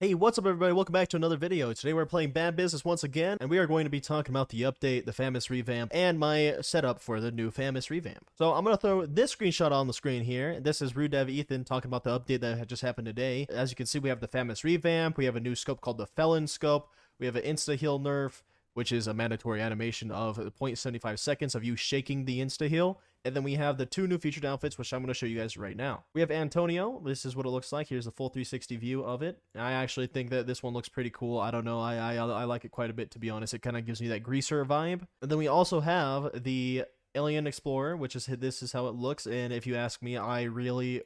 Hey, what's up everybody? Welcome back to another video. Today we're playing Bad Business once again, and we are going to be talking about the update, the Famas Revamp, and my setup for the new Famas Revamp. So I'm going to throw this screenshot on the screen here. This is Rudev Ethan talking about the update that had just happened today. As you can see, we have the Famas Revamp, we have a new scope called the Felon Scope, we have an insta-heal nerf, which is a mandatory animation of 0.75 seconds of you shaking the insta-heal. And then we have the two new featured outfits, which I'm going to show you guys right now. We have Antonio. This is what it looks like. Here's the full 360 view of it. I actually think that this one looks pretty cool. I don't know. I like it quite a bit, to be honest. It kind of gives me that greaser vibe. And then we also have the Alien Explorer, which is this is how it looks. And if you ask me, I really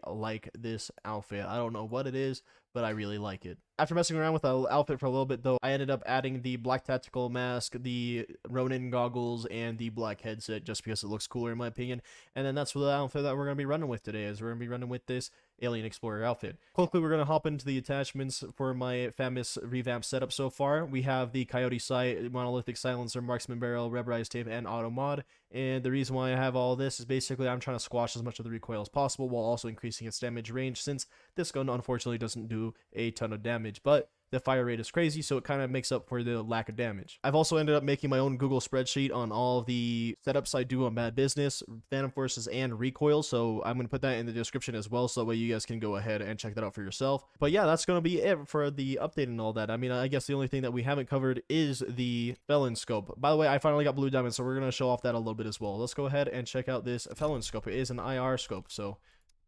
like this outfit. I don't know what it is, but I really like it. After messing around with the outfit for a little bit, though, I ended up adding the black tactical mask, the Ronin goggles, and the black headset just because it looks cooler in my opinion. And then that's the outfit that we're going to be running with today, is we're going to be running with this Alien Explorer outfit. Quickly, we're going to hop into the attachments for my Famas Revamp setup so far. We have the Coyote Sight, Monolithic Silencer, Marksman Barrel, Rubberized Tape, and Auto Mod. And the reason why I have all this is basically I'm trying to squash as much of the recoil as possible while also increasing its damage range, since this gun unfortunately doesn't do a ton of damage, but the fire rate is crazy, so it kind of makes up for the lack of damage. I've also ended up making my own Google spreadsheet on all of the setups I do on Bad Business, Phantom Forces, and Recoil, so I'm going to put that in the description as well, so that way you guys can go ahead and check that out for yourself. But yeah, that's going to be it for the update and all that. I mean, I guess the only thing that we haven't covered is the Felon Scope. By the way, I finally got Blue Diamond, so we're going to show off that a little bit as well. Let's go ahead and check out this Felon Scope. It is an IR scope, so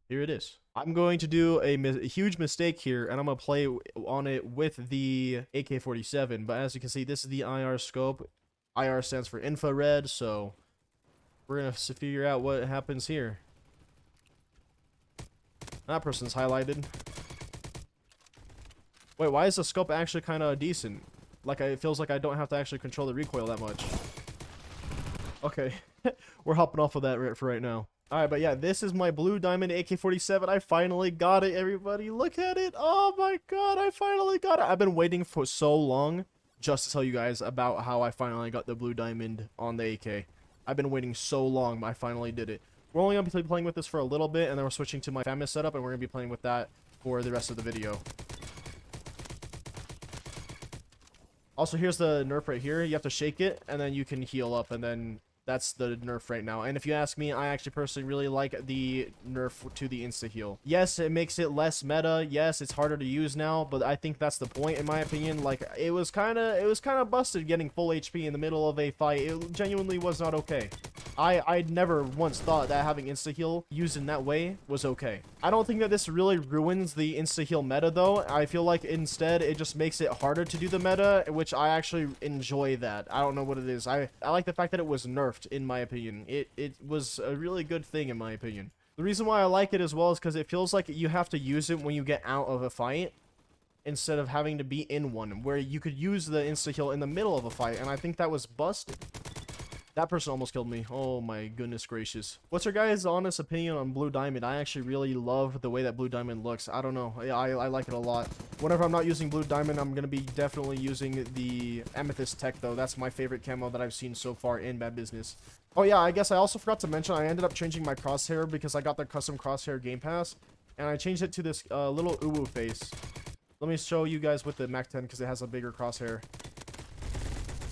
here it is. I'm going to do a huge mistake here, and I'm going to play on it with the AK-47. But as you can see, this is the IR scope. IR stands for infrared, so we're going to figure out what happens here. That person's highlighted. Wait, why is the scope actually kind of decent? Like, it feels like I don't have to actually control the recoil that much. Okay, we're hopping off of that for right now. Alright, but yeah, this is my Blue Diamond AK-47. I finally got it, everybody. Look at it. Oh my god, I finally got it. I've been waiting for so long just to tell you guys about how I finally got the Blue Diamond on the AK. I've been waiting so long, but I finally did it. We're only going to be playing with this for a little bit, and then we're switching to my Famas setup, and we're going to be playing with that for the rest of the video. Also, here's the nerf right here. You have to shake it, and then you can heal up, and then that's the nerf right now. And if you ask me, I actually personally really like the nerf to the insta-heal. Yes, it makes it less meta. Yes, it's harder to use now, but I think that's the point in my opinion. Like, it was kind of busted getting full HP in the middle of a fight. It genuinely was not okay. I never once thought that having insta-heal used in that way was okay. I don't think that this really ruins the insta-heal meta, though. I feel like instead it just makes it harder to do the meta, which I actually enjoy that. I don't know what it is. I like the fact that it was nerfed, in my opinion. It was a really good thing, in my opinion. The reason why I like it as well is because it feels like you have to use it when you get out of a fight, instead of having to be in one, where you could use the insta-heal in the middle of a fight, and I think that was busted. That person almost killed me. Oh my goodness gracious. What's your guys' honest opinion on Blue Diamond? I actually really love the way that Blue Diamond looks. I don't know. I like it a lot. Whenever I'm not using Blue Diamond, I'm going to be definitely using the Amethyst Tech, though. That's my favorite camo that I've seen so far in Bad Business. Oh yeah, I guess I also forgot to mention I ended up changing my crosshair because I got the custom crosshair game pass. And I changed it to this little uwu face. Let me show you guys with the Mac-10 because it has a bigger crosshair.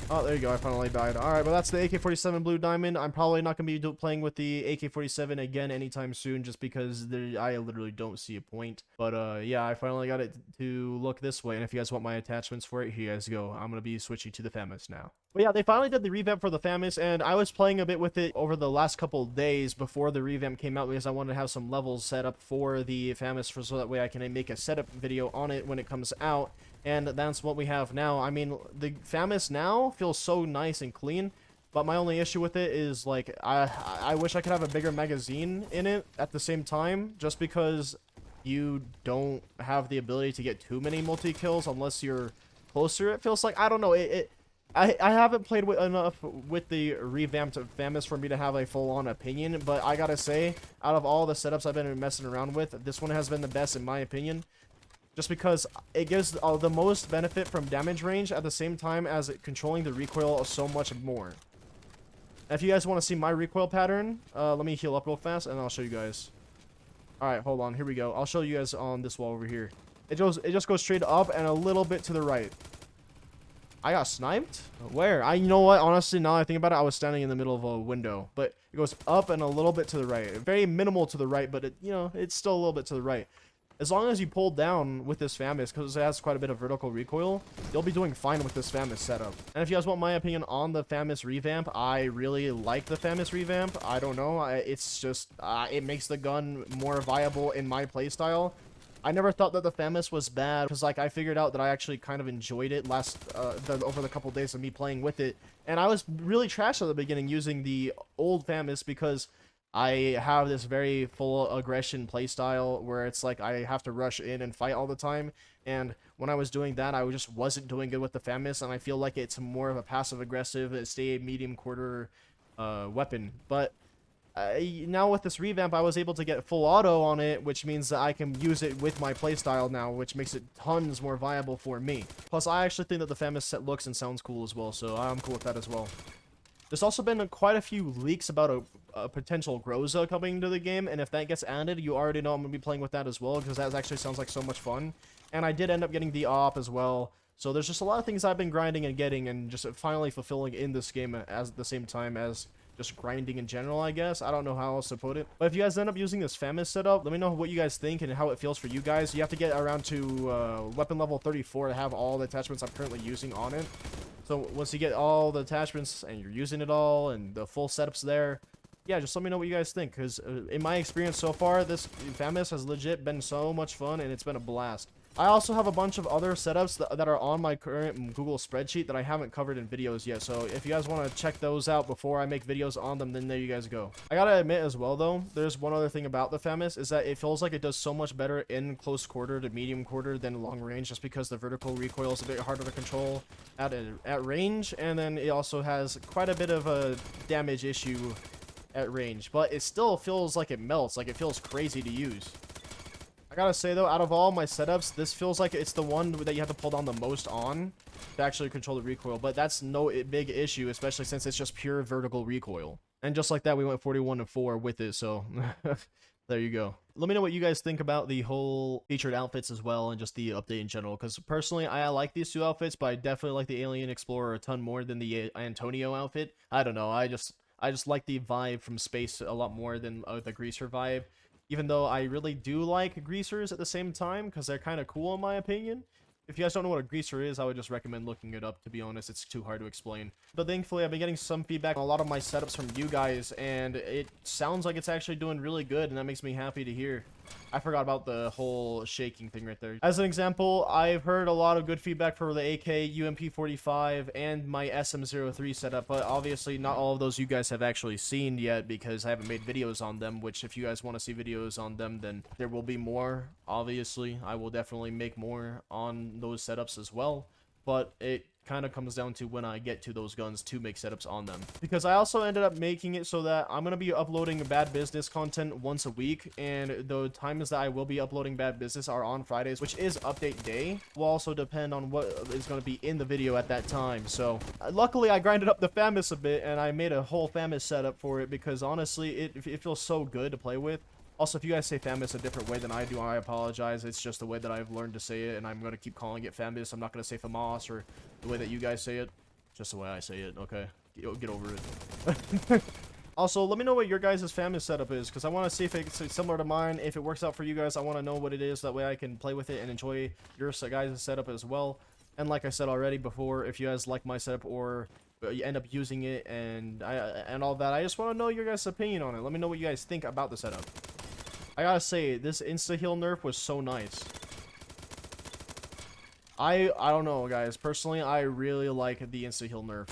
Oh, there you go. I finally died. Alright, but that's the AK-47 Blue Diamond. I'm probably not going to be playing with the AK-47 again anytime soon, just because I literally don't see a point. But, yeah, I finally got it to look this way. And if you guys want my attachments for it, here you guys go. I'm going to be switching to the Famas now. But yeah, they finally did the revamp for the Famas, and I was playing a bit with it over the last couple days before the revamp came out, because I wanted to have some levels set up for the Famas, so that way I can make a setup video on it when it comes out. And that's what we have now. I mean, the Famas now feels so nice and clean, but my only issue with it is, like, I wish I could have a bigger magazine in it at the same time, just because you don't have the ability to get too many multi-kills unless you're closer, it feels like. I don't know, I haven't played enough with the revamped Famas for me to have a full-on opinion, but I gotta say, out of all the setups I've been messing around with, this one has been the best in my opinion. Just because it gives the most benefit from damage range at the same time as controlling the recoil so much more. If you guys want to see my recoil pattern, let me heal up real fast and I'll show you guys. Alright, hold on. Here we go. I'll show you guys on this wall over here. It just goes straight up and a little bit to the right. I got sniped? Where? You know what? Honestly, now I think about it, I was standing in the middle of a window. But it goes up and a little bit to the right. Very minimal to the right, but it, you know, it's still a little bit to the right. As long as you pull down with this Famas, because it has quite a bit of vertical recoil, you'll be doing fine with this Famas setup. And if you guys want my opinion on the Famas Revamp, I really like the Famas Revamp. I don't know. It's just, it makes the gun more viable in my playstyle. I never thought that the Famas was bad, because like I figured out that I actually kind of enjoyed it over the couple days of me playing with it. And I was really trash at the beginning using the old Famas because I have this very full aggression playstyle where it's like I have to rush in and fight all the time. And when I was doing that, I just wasn't doing good with the Famas, and I feel like it's more of a passive aggressive, stay medium quarter weapon. But now with this revamp, I was able to get full auto on it, which means that I can use it with my playstyle now, which makes it tons more viable for me. Plus, I actually think that the Famas set looks and sounds cool as well, so I'm cool with that as well. There's also been quite a few leaks about a potential Groza coming to the game, and if that gets added, you already know I'm going to be playing with that as well, because that actually sounds like so much fun. And I did end up getting the op as well, so there's just a lot of things I've been grinding and getting, and just finally fulfilling in this game at the same time as just grinding in general, I guess. I don't know how else to put it. But if you guys end up using this Famas setup, let me know what you guys think and how it feels for you guys. You have to get around to weapon level 34 to have all the attachments I'm currently using on it. So once you get all the attachments and you're using it all and the full setup's there, yeah, just let me know what you guys think. Because in my experience so far, this Famas has legit been so much fun and it's been a blast. I also have a bunch of other setups that are on my current Google spreadsheet that I haven't covered in videos yet. So if you guys want to check those out before I make videos on them, then there you guys go. I gotta admit as well though, there's one other thing about the Famas is that it feels like it does so much better in close quarter to medium quarter than long range, just because the vertical recoil is a bit harder to control at range, and then it also has quite a bit of a damage issue at range, but it still feels like it melts, like it feels crazy to use. I gotta say though, out of all my setups, this feels like it's the one that you have to pull down the most on to actually control the recoil, but that's no big issue, especially since it's just pure vertical recoil. And just like that, we went 41-4 with it, so there you go. Let me know what you guys think about the whole featured outfits as well, and just the update in general, because personally, I like these two outfits, but I definitely like the Alien Explorer a ton more than the Antonio outfit. I don't know, I just like the vibe from space a lot more than the Greaser vibe. Even though I really do like greasers at the same time, because they're kind of cool in my opinion. If you guys don't know what a greaser is, I would just recommend looking it up, to be honest. It's too hard to explain. But thankfully, I've been getting some feedback on a lot of my setups from you guys, and it sounds like it's actually doing really good, and that makes me happy to hear. I forgot about the whole shaking thing right there. As an example, I've heard a lot of good feedback for the AK, UMP45, and my SM03 setup, but obviously not all of those you guys have actually seen yet, because I haven't made videos on them, which if you guys want to see videos on them, then there will be more. Obviously, I will definitely make more on those setups as well, but it kind of comes down to when I get to those guns to make setups on them, because I also ended up making it so that I'm gonna be uploading Bad Business content once a week, and the times that I will be uploading Bad Business are on Fridays, which is update day. Will also depend on what is going to be in the video at that time. So luckily I grinded up the Famas a bit, and I made a whole Famas setup for it, because honestly it feels so good to play with. Also, if you guys say Famas a different way than I do, I apologize. It's just the way that I've learned to say it, and I'm going to keep calling it Famas. I'm not going to say Famas or the way that you guys say it. Just the way I say it, okay? Get over it. Also, let me know what your guys' Famas setup is, because I want to see if it's similar to mine. If it works out for you guys, I want to know what it is. That way I can play with it and enjoy your guys' setup as well. And like I said already before, if you guys like my setup or you end up using it and all that, I just want to know your guys' opinion on it. Let me know what you guys think about the setup. I gotta say, this insta-heal nerf was so nice. I don't know, guys. Personally, I really like the insta-heal nerf.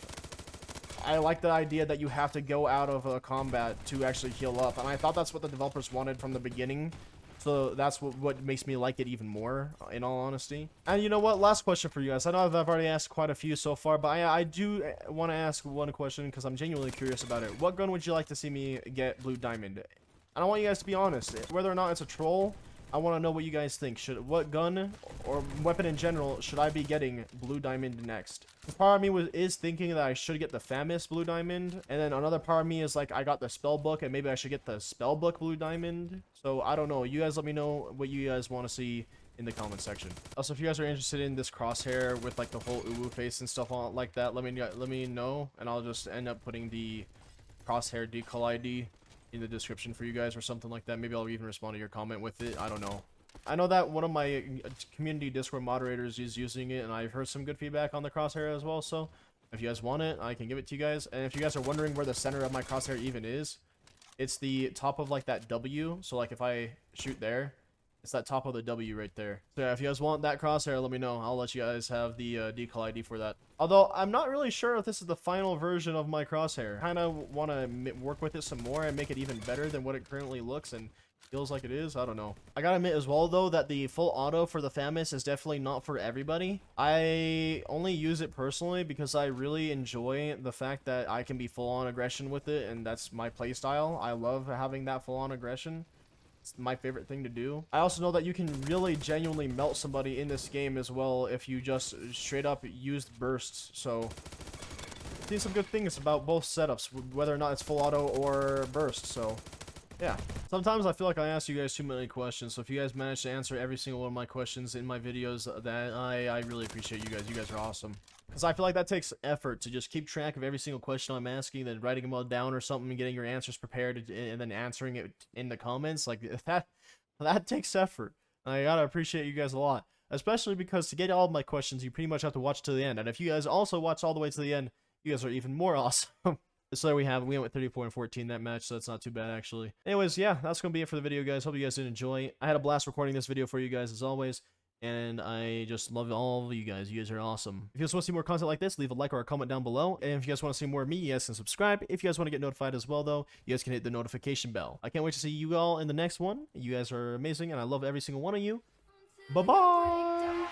I like the idea that you have to go out of a combat to actually heal up, and I thought that's what the developers wanted from the beginning. So that's what makes me like it even more, in all honesty. And you know what? Last question for you guys. I know I've already asked quite a few so far, but I do want to ask one question, because I'm genuinely curious about it. What gun would you like to see me get Blue Diamond? I don't want you guys to be honest. Whether or not it's a troll, I want to know what you guys think. What gun or weapon in general should I be getting Blue Diamond next? Part of me is thinking that I should get the Famas Blue Diamond, and then another part of me is like, I got the Spellbook, and maybe I should get the Spellbook Blue Diamond. So I don't know. You guys let me know what you guys want to see in the comment section. Also, if you guys are interested in this crosshair with like the whole uwu face and stuff on like that, let me know, and I'll just end up putting the crosshair decal ID in the description for you guys or something like that. Maybe I'll even respond to your comment with it. I don't know. I know that one of my community Discord moderators is using it, and I've heard some good feedback on the crosshair as well. So if you guys want it, I can give it to you guys. And if you guys are wondering where the center of my crosshair even is, it's the top of like that W. So like if I shoot there, it's that top of the W right there. So yeah, if you guys want that crosshair, let me know. I'll let you guys have the decal ID for that. Although I'm not really sure if this is the final version of my crosshair. Kind of want to work with it some more and make it even better than what it currently looks and feels like it is. I don't know. I gotta admit as well though that the full auto for the Famas is definitely not for everybody. I only use it personally because I really enjoy the fact that I can be full on aggression with it, and that's my playstyle. I love having that full on aggression. It's my favorite thing to do. I also know that you can really genuinely melt somebody in this game as well if you just straight up used bursts. So I've seen some good things about both setups, whether or not it's full auto or burst. So yeah, sometimes I feel like I ask you guys too many questions, so if you guys manage to answer every single one of my questions in my videos, that I really appreciate you guys. You guys are awesome. Because I feel like that takes effort to just keep track of every single question I'm asking, then writing them all down or something and getting your answers prepared and then answering it in the comments. Like, that takes effort. I gotta appreciate you guys a lot. Especially because to get all of my questions, you pretty much have to watch to the end. And if you guys also watch all the way to the end, you guys are even more awesome. So there we have it. We went with 34 and 14 that match, so that's not too bad actually. Anyways, yeah, that's gonna be it for the video, guys. Hope you guys did enjoy. I had a blast recording this video for you guys as always, and I just love all of you guys. You guys are awesome. If you guys want to see more content like this, leave a like or a comment down below. And if you guys want to see more of me, you guys can subscribe. If you guys want to get notified as well, though, you guys can hit the notification bell. I can't wait to see you all in the next one. You guys are amazing, and I love every single one of you. Bye-bye!